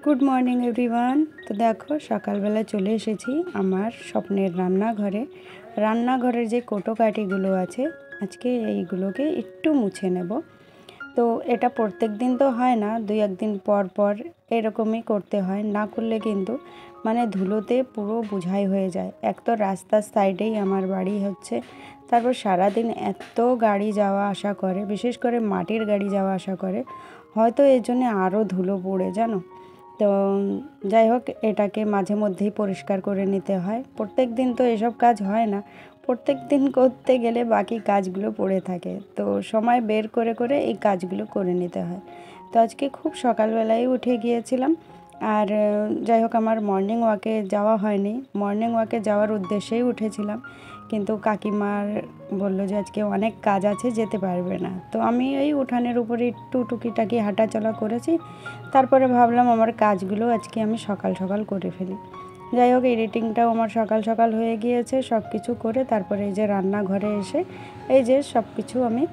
Good morning everyone. তো দেখো সকালবেলা চলে এসেছি আমার স্বপ্নের রান্নাঘরের যে কোটোকাঠিগুলো আছে আজকে এইগুলোকে একটু মুছে নেব। তো এটা প্রত্যেক দিন তো হয় না, দুই একদিন পর পর এরকমই করতে হয়, না করলে কিন্তু মানে ধুলোতে পুরো বোঝাই হয়ে যায়। এক তো রাস্তার সাইডেই আমার বাড়ি হচ্ছে, তারপর সারাদিন এত গাড়ি যাওয়া আসা করে, বিশেষ করে মাটির গাড়ি যাওয়া আসা করে, হয়তো এর জন্য আরও ধুলো পড়ে জানো। তো যাই হোক, এটাকে মাঝে মধ্যেই পরিষ্কার করে নিতে হয়। প্রত্যেক দিন তো এসব কাজ হয় না, প্রত্যেক দিন করতে গেলে বাকি কাজগুলো পড়ে থাকে, তো সময় বের করে করে এই কাজগুলো করে নিতে হয়। তো আজকে খুব সকালবেলায় উঠে গিয়েছিলাম, আর যাই হোক আমার মর্নিং ওয়াকে যাওয়া হয়নি, মর্নিং ওয়াকে যাওয়ার উদ্দেশ্যেই উঠেছিলাম, কিন্তু কাকিমার বললো যে আজকে অনেক কাজ আছে, যেতে পারবে না। তো আমি এই উঠানের উপরে একটু টুকিটাকি হাঁটাচলা করেছি, তারপরে ভাবলাম আমার কাজগুলো আজকে আমি সকাল সকাল করে ফেলি। যাই হোক, এডিটিংটাও আমার সকাল সকাল হয়ে গিয়েছে, সব কিছু করে তারপরে এই যে রান্নাঘরে এসে এই যে সব কিছু আমি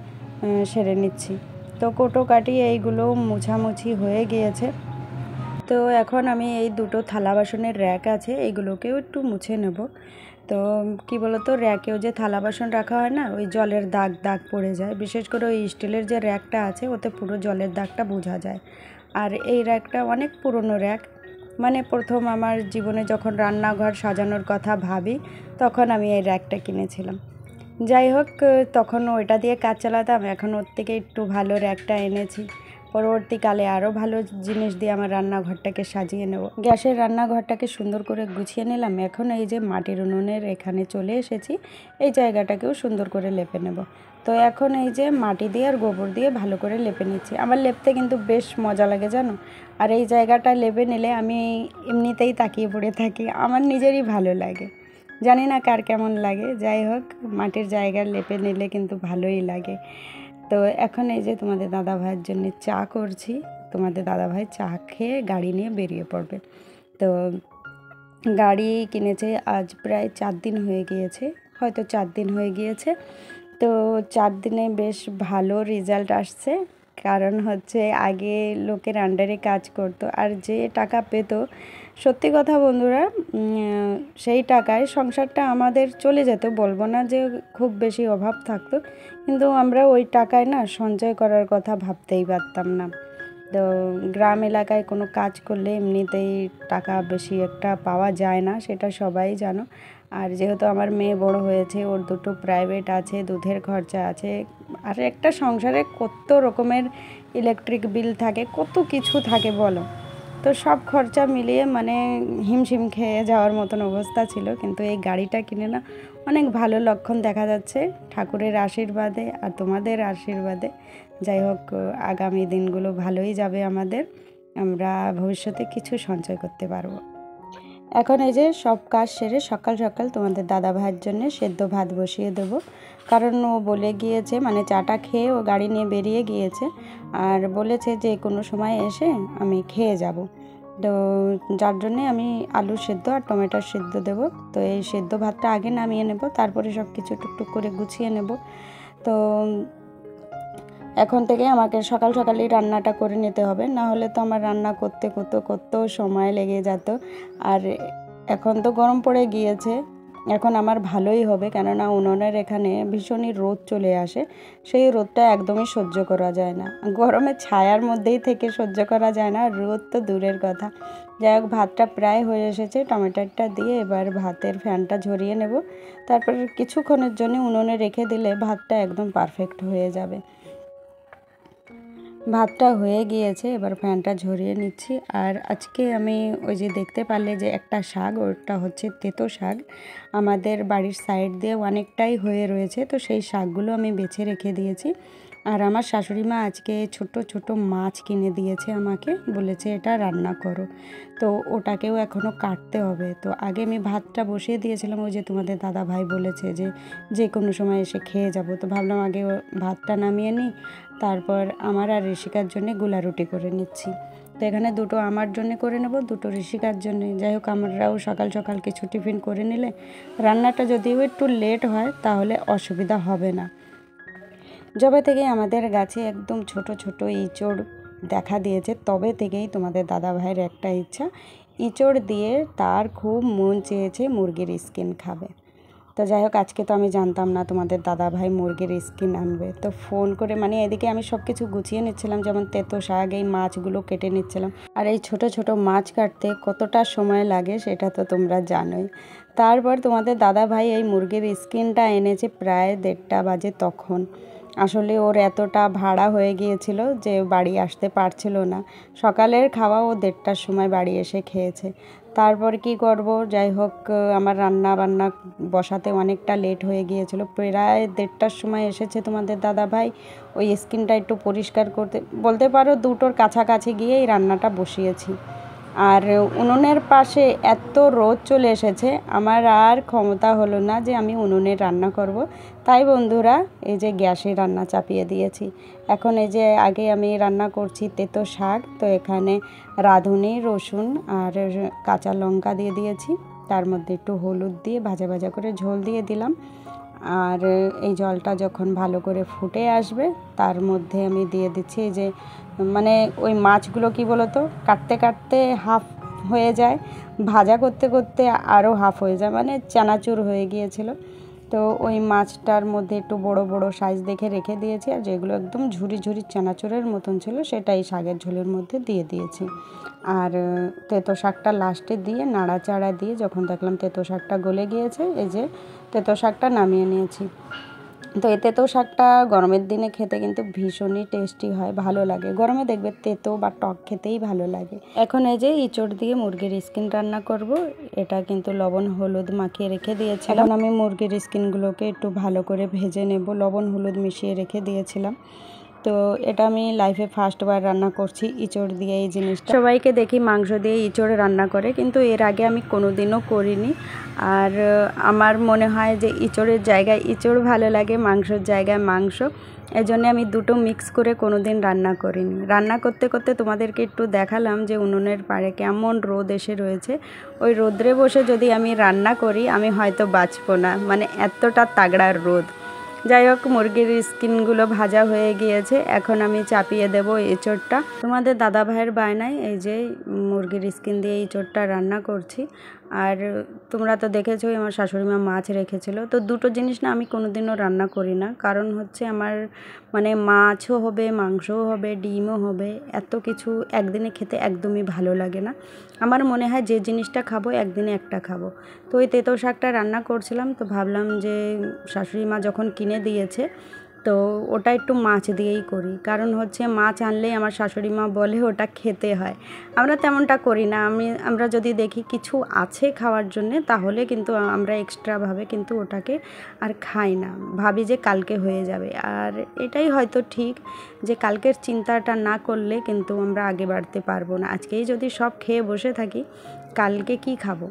সেরে নিচ্ছি। তো কোটোকাটি এইগুলো মুছামুছি হয়ে গিয়েছে। তো এখন আমি এই দুটো থালা বাসনের র্যাক আছে, এইগুলোকেও একটু মুছে নেব। তো কি বলতো, র্যাকেও যে থালা বাসন রাখা হয় না, ওই জলের দাগ দাগ পড়ে যায়, বিশেষ করে ওই স্টিলের যে র্যাকটা আছে ওতে পুরো জলের দাগটা বোঝা যায়। আর এই র্যাকটা অনেক পুরনো র্যাক, মানে প্রথম আমার জীবনে যখন রান্নাঘর সাজানোর কথা ভাবি তখন আমি এই র্যাকটা কিনেছিলাম। যাই হোক, তখন ওইটা দিয়ে কাজ চালাতাম, এখন ওর থেকে একটু ভালো র্যাকটা এনেছি। পরবর্তীকালে আরও ভালো জিনিস দিয়ে আমার রান্নাঘরটাকে সাজিয়ে নেব। গ্যাসের রান্নাঘরটাকে সুন্দর করে গুছিয়ে নিলাম। এখন এই যে মাটির উনুনের এখানে চলে এসেছি, এই জায়গাটাকেও সুন্দর করে লেপে নেব। তো এখন এই যে মাটি দিয়ে আর গোবর দিয়ে ভালো করে লেপে নিচ্ছি। আমার লেপতে কিন্তু বেশ মজা লাগে জানো। আর এই জায়গাটা লেপে নিলে আমি এমনিতেই তাকিয়ে পড়ে থাকি, আমার নিজেরই ভালো লাগে, জানি না কার কেমন লাগে। যাই হোক, মাটির জায়গা লেপে নিলে কিন্তু ভালোই লাগে। তো এখন এই যে তোমাদের দাদা ভাইয়ের জন্য চা করছি, তোমাদের দাদা ভাই চা খেয়ে গাড়ি নিয়ে বেরিয়ে পড়বে। তো গাড়ি কিনেছে আজ প্রায় 4 দিন হয়ে গিয়েছে, হয়তো 4 দিন হয়ে গিয়েছে। তো 4 দিনে বেশ ভালো রেজাল্ট আসছে, কারণ হচ্ছে আগে লোকের আন্ডারে কাজ করতো, আর যে টাকা পেত, সত্যি কথা বন্ধুরা, সেই টাকায় সংসারটা আমাদের চলে যেত, বলবো না যে খুব বেশি অভাব থাকতো, কিন্তু আমরা ওই টাকায় না সঞ্চয় করার কথা ভাবতেই পারতাম না। তো গ্রাম এলাকায় কোনো কাজ করলে এমনিতেই টাকা বেশি একটা পাওয়া যায় না, সেটা সবাই জানো। আর যেহেতু আমার মেয়ে বড় হয়েছে, ওর দুটো প্রাইভেট আছে, দুধের খরচা আছে, আর একটা সংসারে কত রকমের ইলেকট্রিক বিল থাকে, কত কিছু থাকে বলো। তো সব খরচা মিলিয়ে মানে হিমশিম খেয়ে যাওয়ার মতন অবস্থা ছিল, কিন্তু এই গাড়িটা কিনে না অনেক ভালো লক্ষণ দেখা যাচ্ছে, ঠাকুরের আশীর্বাদে আর তোমাদের আশীর্বাদে। যাই হোক, আগামী দিনগুলো ভালোই যাবে আমাদের, আমরা ভবিষ্যতে কিছু সঞ্চয় করতে পারবো। এখন এই যে সব কাজ সেরে সকাল সকাল তোমাদের দাদা ভাইয়ের জন্য সেদ্ধ ভাত বসিয়ে দেবো, কারণ ও বলে গিয়েছে, মানে চাটা খেয়ে ও গাড়ি নিয়ে বেরিয়ে গিয়েছে, আর বলেছে যে কোনো সময় এসে আমি খেয়ে যাব। তো যার জন্যে আমি আলু সেদ্ধ আর টমেটোর সেদ্ধ দেবো। তো এই সেদ্ধ ভাতটা আগে নামিয়ে নেব, তারপরে সব কিছু টুকটুক করে গুছিয়ে নেব। তো এখন থেকে আমাকে সকাল সকালই রান্নাটা করে নিতে হবে, না হলে তো আমার রান্না করতে কত সময় লেগে যেত। আর এখন তো গরম পড়ে গিয়েছে, এখন আমার ভালোই হবে, কেননা উনুনের এখানে ভীষণই রোদ চলে আসে, সেই রোদটা একদমই সহ্য করা যায় না, গরমে ছায়ার মধ্যেই থেকে সহ্য করা যায় না, রোদ তো দূরের কথা। যাই হোক, ভাতটা প্রায় হয়ে এসেছে, টমেটোটা দিয়ে এবার ভাতের ফ্যানটা ঝরিয়ে নেব, তারপর কিছুক্ষণের জন্য উনুনে রেখে দিলে ভাতটা একদম পারফেক্ট হয়ে যাবে। ভাতটা হয়ে গিয়েছে, এবার ফ্যানটা ঝরিয়ে নিচ্ছি। আর আজকে আমি ওই যে দেখতে পারলে যে একটা শাক, ওটা হচ্ছে তেতো শাক, আমাদের বাড়ির সাইড দিয়ে অনেকটাই হয়ে রয়েছে, তো সেই শাকগুলো আমি বেছে রেখে দিয়েছি। আর আমার শাশুড়ি মা আজকে ছোট ছোট মাছ কিনে দিয়েছে আমাকে, বলেছে এটা রান্না করো, তো ওটাকেও এখনও কাটতে হবে। তো আগে আমি ভাতটা বসিয়ে দিয়েছিলাম, ওই যে তোমাদের দাদা ভাই বলেছে যে যে কোনো সময় এসে খেয়ে যাব, তো ভাবলাম আগে ভাতটা নামিয়ে নিই, তারপর আমার আর ঋষিকার জন্য গোলা রুটি করে নিচ্ছি। তো এখানে দুটো আমার জন্য করে নেব, দুটো ঋষিকার জন্য। যাই হোক, আমরাও সকাল সকাল কিছু টিফিন করে নিলে রান্নাটা যদিও একটু লেট হয় তাহলে অসুবিধা হবে না। যবে থেকে আমাদের গাছে একদম ছোট ছোট ইঁচড় দেখা দিয়েছে তবে থেকেই তোমাদের দাদাভাইয়ের একটা ইচ্ছা, ইঁচড় দিয়ে তার খুব মন চেয়েছে মুরগির স্কিন খাবে। তো যাই হোক, আজকে তো আমি জানতাম না তোমাদের দাদাভাই মুরগির স্কিন আনবে, তো ফোন করে মানে এদিকে আমি সব কিছু গুছিয়ে নিচ্ছিলাম, যেমন তেতো শাক, এই মাছগুলো কেটে নিচ্ছিলাম। আর এই ছোট ছোট মাছ কাটতে কতটা সময় লাগে সেটা তো তোমরা জানোই। তারপর তোমাদের দাদাভাই এই মুরগির স্কিনটা এনেছে প্রায় 1:30 বাজে। তখন আসলে ওর এতটা ভাড়া হয়ে গিয়েছিল যে বাড়ি আসতে পারছিল না। সকালের খাওয়া ও 1:30টার সময় বাড়ি এসে খেয়েছে। তারপর কি করব, যাই হোক আমার রান্না বান্না বসাতে অনেকটা লেট হয়ে গিয়েছিল। প্রায় 1:30টার সময় এসেছে তোমাদের দাদাভাই। ওই স্কিনটা একটু পরিষ্কার করতে, বলতে পারো 2টোর কাছাকাছি গিয়ে এই রান্নাটা বসিয়েছি। আর উনুনের পাশে এত রোদ চলে এসেছে, আমার আর ক্ষমতা হলো না যে আমি উনুনে রান্না করব। তাই বন্ধুরা এই যে গ্যাসে রান্না চাপিয়ে দিয়েছি। এখন এই যে আগে আমি রান্না করছি তেতো শাক, তো এখানে রাঁধুনি, রসুন আর কাঁচা লঙ্কা দিয়ে দিয়েছি। তার মধ্যে একটু হলুদ দিয়ে ভাজা ভাজা করে ঝোল দিয়ে দিলাম। আর এই জলটা যখন ভালো করে ফুটে আসবে তার মধ্যে আমি দিয়ে দিচ্ছি যে মানে ওই মাছগুলো কি বলো তো, কাটতে কাটতে হাফ হয়ে যায়, ভাজা করতে করতে আরও হাফ হয়ে যায়, মানে চানাচুর হয়ে গিয়েছিল। তো ওই মাছটার মধ্যে একটু বড় বড় সাইজ দেখে রেখে দিয়েছি, আর যেগুলো একদম ঝুরি ঝুরি চানাচুরের মতন ছিল সেটাই শাকের ঝোলের মধ্যে দিয়ে দিয়েছি। আর তেতো শাকটা লাস্টে দিয়ে নাড়াচাড়া দিয়ে যখন দেখলাম তেতো শাকটা গলে গিয়েছে, এই যে তেতো শাকটা নামিয়ে নিয়েছি। তো এই তেতো শাকটা গরমের দিনে খেতে কিন্তু ভীষণই টেস্টি হয়, ভালো লাগে। গরমে দেখবে তেতো বা টক খেতেই ভালো লাগে। এখন এই যে ইঁচড় দিয়ে মুরগির স্কিন রান্না করব, এটা কিন্তু লবণ হলুদ মাখিয়ে রেখে দিয়েছিলাম। এখন আমি মুরগির স্কিনগুলোকে একটু ভালো করে ভেজে নেব, লবণ হলুদ মিশিয়ে রেখে দিয়েছিলাম। তো এটা আমি লাইফে ফার্স্টবার রান্না করছি ইঁচড় দিয়ে এই জিনিসটা। সবাইকে দেখি মাংস দিয়ে ইঁচড় রান্না করে, কিন্তু এর আগে আমি কোনোদিনও করিনি। আর আমার মনে হয় যে ইঁচড়ের জায়গায় ইঁচড় ভালো লাগে, মাংসের জায়গায় মাংস, এজন্য আমি দুটো মিক্স করে কোনোদিন রান্না করিনি। রান্না করতে করতে তোমাদেরকে একটু দেখালাম যে উনুনের পাড়ে কেমন রোদ এসে রয়েছে। ওই রোদ্রে বসে যদি আমি রান্না করি আমি হয়তো বাঁচবো না, মানে এতটা তাগড়ার রোদ। যাই হোক, মুরগির স্কিনগুলো ভাজা হয়ে গিয়েছে, এখন আমি চাপিয়ে দেব এঁচড়টা। তোমাদের দাদাভাইয়ের বায়নায় এই যে মুরগির স্কিন দিয়ে এঁচড়টা রান্না করছি। আর তোমরা তো দেখেছোই আমার শাশুড়িমা মাছ রেখেছিল। তো দুটো জিনিস না আমি কোনোদিনও রান্না করি না, কারণ হচ্ছে আমার মানে মাছও হবে, মাংসও হবে, ডিমও হবে, এত কিছু একদিনে খেতে একদমই ভালো লাগে না। আমার মনে হয় যে জিনিসটা খাবো একদিনে একটা খাবো। তো ওই তেতো শাকটা রান্না করছিলাম, তো ভাবলাম যে শাশুড়ি মা যখন কিনে দিয়েছে তো ওটা একটু মাছ দিয়েই করি, কারণ হচ্ছে মাছ আনলেই আমার শাশুড়ি মা বলে ওটা খেতে হয়। আমরা তেমনটা করি না, আমরা যদি দেখি কিছু আছে খাওয়ার জন্যে তাহলে কিন্তু আমরা এক্সট্রাভাবে কিন্তু ওটাকে আর খাই না, ভাবি যে কালকে হয়ে যাবে। আর এটাই হয়তো ঠিক যে কালকের চিন্তাটা না করলে কিন্তু আমরা আগে বাড়তে পারবো না। আজকেই যদি সব খেয়ে বসে থাকি কালকে কি খাবো,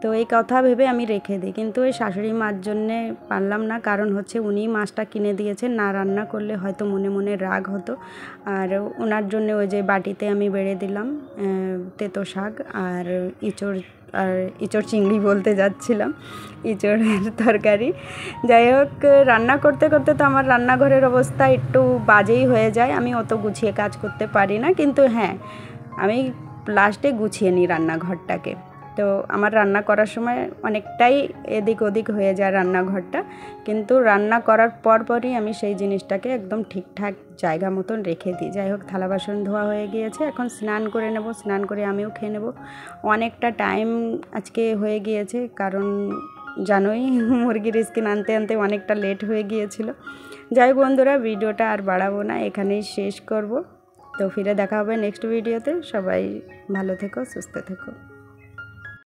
তো এই কথা ভেবে আমি রেখে দিই। কিন্তু ওই শাশুড়ি মার জন্যে পারলাম না, কারণ হচ্ছে উনি মাছটা কিনে দিয়েছেন, না রান্না করলে হয়তো মনে মনে রাগ হতো। আর ওনার জন্য ওই যে বাটিতে আমি বেড়ে দিলাম তেতো শাক আর ইঁচড় চিংড়ি বলতে যাচ্ছিলাম, ইঁচড়ের তরকারি। যাই হোক, রান্না করতে করতে তো আমার রান্নাঘরের অবস্থা একটু বাজেই হয়ে যায়, আমি অত গুছিয়ে কাজ করতে পারি না। কিন্তু হ্যাঁ, আমি লাস্টে গুছিয়ে নিই রান্নাঘরটাকে। তো আমার রান্না করার সময় অনেকটাই এদিক ওদিক হয়ে যায় রান্নাঘরটা, কিন্তু রান্না করার পরই আমি সেই জিনিসটাকে একদম ঠিকঠাক জায়গা মতন রেখে দিই। যাই হোক, থালা বাসন ধোয়া হয়ে গিয়েছে, এখন স্নান করে নেব, স্নান করে আমিও খেয়ে নেব। অনেকটা টাইম আজকে হয়ে গিয়েছে, কারণ জানোই মুরগির স্কিন আনতে আনতে অনেকটা লেট হয়ে গিয়েছিল। যাই হোক বন্ধুরা, ভিডিওটা আর বাড়াবো না, এখানেই শেষ করব। তো ফিরে দেখা হবে নেক্সট ভিডিওতে। সবাই ভালো থেকো, সুস্থ থেকো।